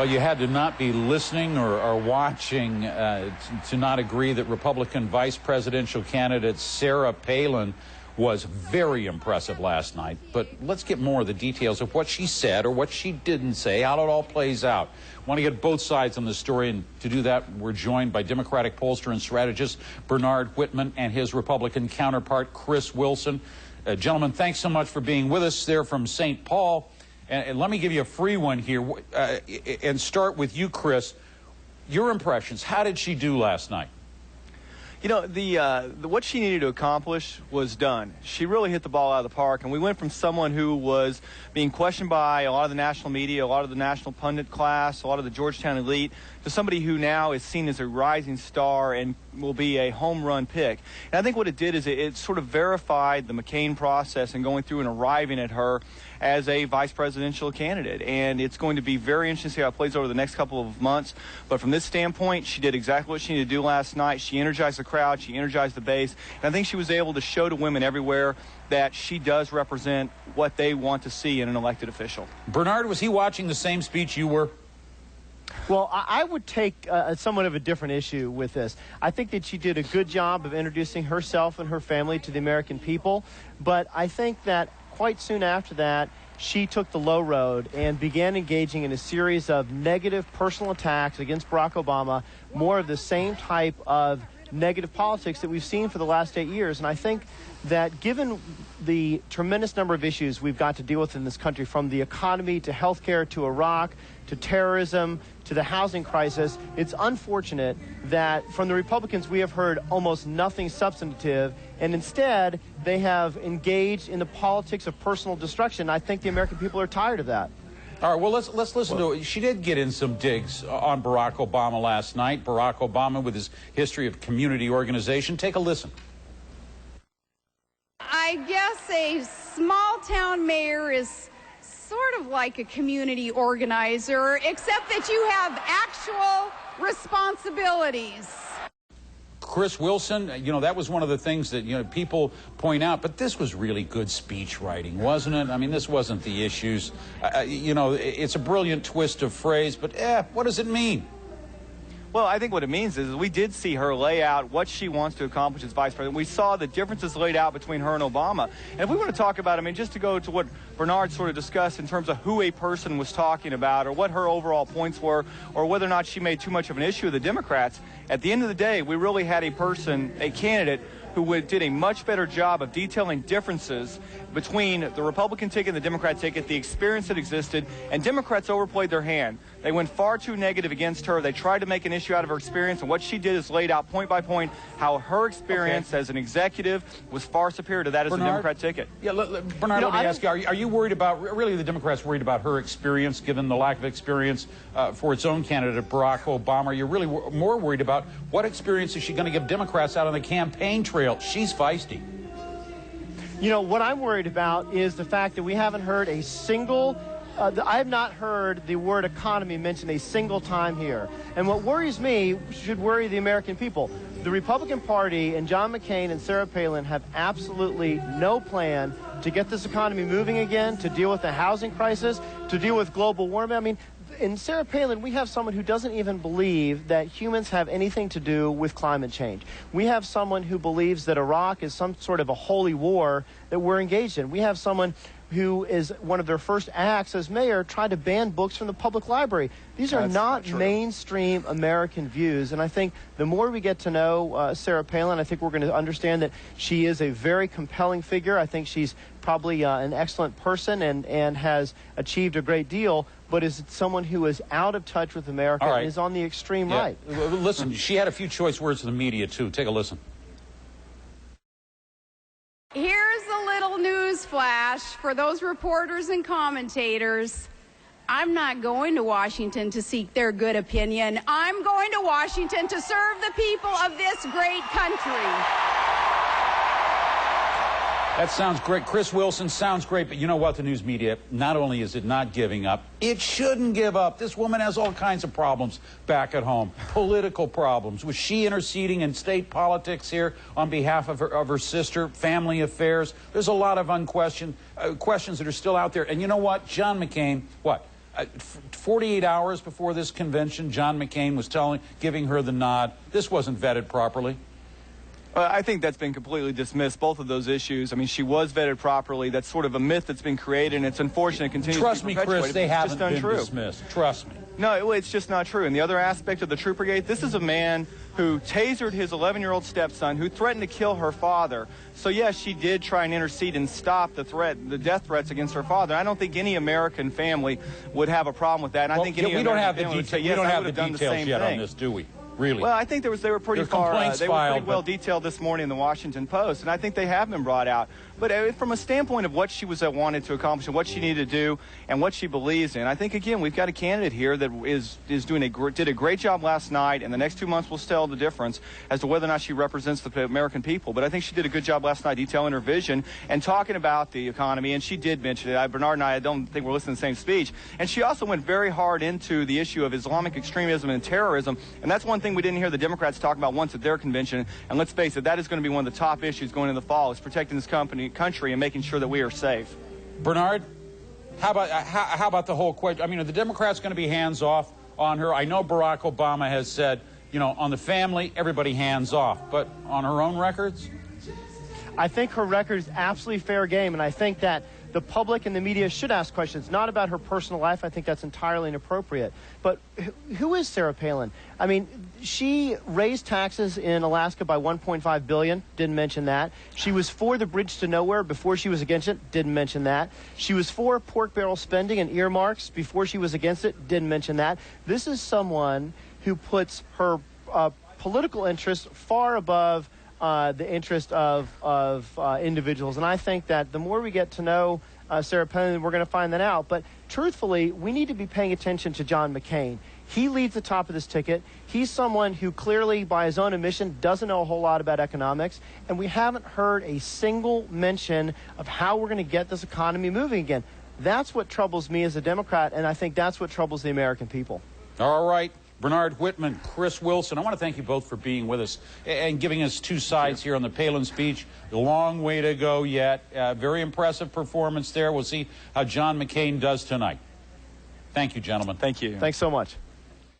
Well, you had to not be listening or watching to not agree that Republican vice presidential candidate Sarah Palin was very impressive last night. But let's get more of the details of what she said or what she didn't say, how it all plays out. I want to get both sides on the story, and to do that, we're joined by Democratic pollster and strategist Bernard Whitman and his Republican counterpart, Chris Wilson. Gentlemen, thanks so much for being with us there from St. Paul. And let me give you a free one here and start with you, Chris. Your impressions. How did she do last night? You know, what she needed to accomplish was done. She really hit the ball out of the park, and we went from someone who was being questioned by a lot of the national media, a lot of the national pundit class, a lot of the Georgetown elite, to somebody who now is seen as a rising star and will be a home run pick. And I think what it did is it sort of verified the McCain process and going through and arriving at her as a vice presidential candidate. And it's going to be very interesting to see how it plays over the next couple of months. But from this standpoint, she did exactly what she needed to do last night. She energized the crowd. She energized the base. And I think she was able to show to women everywhere that she does represent what they want to see in an elected official. Bernard, was he watching the same speech you were? Well, I would take somewhat of a different issue with this. I think that she did a good job of introducing herself and her family to the American people, but I think that quite soon after that, she took the low road and began engaging in a series of negative personal attacks against Barack Obama, more of the same type of negative politics that we've seen for the last 8 years. And I think that given the tremendous number of issues we've got to deal with in this country, from the economy to health care to Iraq to terrorism to the housing crisis, it's unfortunate that from the Republicans we have heard almost nothing substantive, and instead they have engaged in the politics of personal destruction. I think the American people are tired of that. All right, well, let's listen to it. She did get in some digs on Barack Obama last night. Barack Obama with his history of community organization. Take a listen. I guess a small-town mayor is sort of like a community organizer, except that you have actual responsibilities. Chris Wilson, you know, that was one of the things that, you know, people point out, but this was really good speech writing, wasn't it? I mean, this wasn't the issues. You know, it's a brilliant twist of phrase, but what does it mean? Well, I think what it means is we did see her lay out what she wants to accomplish as vice president. We saw the differences laid out between her and Obama. And if we want to talk about, I mean, just to go to what Bernard sort of discussed in terms of who a person was talking about or what her overall points were or whether or not she made too much of an issue of the Democrats, at the end of the day, we really had a person, a candidate, who did a much better job of detailing differences between the Republican ticket and the Democrat ticket, the experience that existed, and Democrats overplayed their hand. They went far too negative against her. They tried to make an issue out of her experience, and what she did is laid out point by point how her experience as an executive was far superior to that as a Democrat ticket. Yeah, Bernard, let me ask you, are you worried about, really the Democrats worried about her experience, given the lack of experience for its own candidate, Barack Obama? Are you really more worried about what experience is she going to give Democrats out on the campaign trail? She's feisty. You know, what I'm worried about is the fact that we haven't heard a single I have not heard the word economy mentioned a single time here. And what worries me should worry the American people. The Republican Party and John McCain and Sarah Palin have absolutely no plan to get this economy moving again, to deal with the housing crisis, to deal with global warming. I mean, in Sarah Palin, we have someone who doesn't even believe that humans have anything to do with climate change. We have someone who believes that Iraq is some sort of a holy war that we're engaged in. We have someone who is one of their first acts as mayor tried to ban books from the public library. These are not mainstream American views, and I think the more we get to know Sarah Palin, I think we're going to understand that she is a very compelling figure. I think she's probably an excellent person and has achieved a great deal, but is someone who is out of touch with America and is on the extreme right. Listen, she had a few choice words to the media, too. Take a listen. Here's a little news flash for those reporters and commentators. I'm not going to Washington to seek their good opinion. I'm going to Washington to serve the people of this great country. That sounds great. Chris Wilson sounds great, but you know what? The news media, not only is it not giving up, it shouldn't give up. This woman has all kinds of problems back at home, political problems. Was she interceding in state politics here on behalf of her sister, family affairs? There's a lot of questions that are still out there. And you know what? John McCain, what? 48 hours before this convention, John McCain was giving her the nod. This wasn't vetted properly. I think that's been completely dismissed, both of those issues. I mean, she was vetted properly. That's sort of a myth that's been created, and it's unfortunate it continues Trust to be me, Chris, they haven't been untrue. dismissed. Trust me. No, it's just not true. And the other aspect of the Troopergate, this is a man who tasered his 11-year-old stepson, who threatened to kill her father. So, yes, she did try and intercede and stop the death threats against her father. I don't think any American family would have a problem with that. And Well, I think any we don't have the American family would say, yes, we don't I have would the have done the details same yet thing. on this, do we? Really? Well, I think they were pretty There's filed, well detailed this morning in the Washington Post, and I think they have been brought out. But from a standpoint of what she wanted to accomplish and what she needed to do and what she believes in, I think, again, we've got a candidate here that did a great job last night, and the next 2 months will tell the difference as to whether or not she represents the American people. But I think she did a good job last night detailing her vision and talking about the economy, and she did mention it. Bernard and I don't think we're listening to the same speech. And she also went very hard into the issue of Islamic extremism and terrorism, and that's one thing we didn't hear the Democrats talk about once at their convention. And let's face it, that is going to be one of the top issues going into the fall, is protecting this country and making sure that we are safe. Bernard, how about the whole question? I mean, are the Democrats going to be hands off on her? I know Barack Obama has said, you know, on the family, everybody hands off, but on her own records? I think her record is absolutely fair game, and I think that the public and the media should ask questions, not about her personal life. I think that's entirely inappropriate. But who is Sarah Palin? I mean, she raised taxes in Alaska by $1.5 billion. Didn't mention that. She was for the bridge to nowhere before she was against it. Didn't mention that. She was for pork barrel spending and earmarks before she was against it. Didn't mention that. This is someone who puts her political interests far above the interest of individuals. And I think that the more we get to know Sarah Palin, we're going to find that out. But truthfully, we need to be paying attention to John McCain. He leads the top of this ticket. He's someone who clearly, by his own admission, doesn't know a whole lot about economics. And we haven't heard a single mention of how we're going to get this economy moving again. That's what troubles me as a Democrat, and I think that's what troubles the American people. All right. Bernard Whitman, Chris Wilson, I want to thank you both for being with us and giving us two sides here on the Palin speech. A long way to go yet. Very impressive performance there. We'll see how John McCain does tonight. Thank you, gentlemen. Thank you. Thanks so much.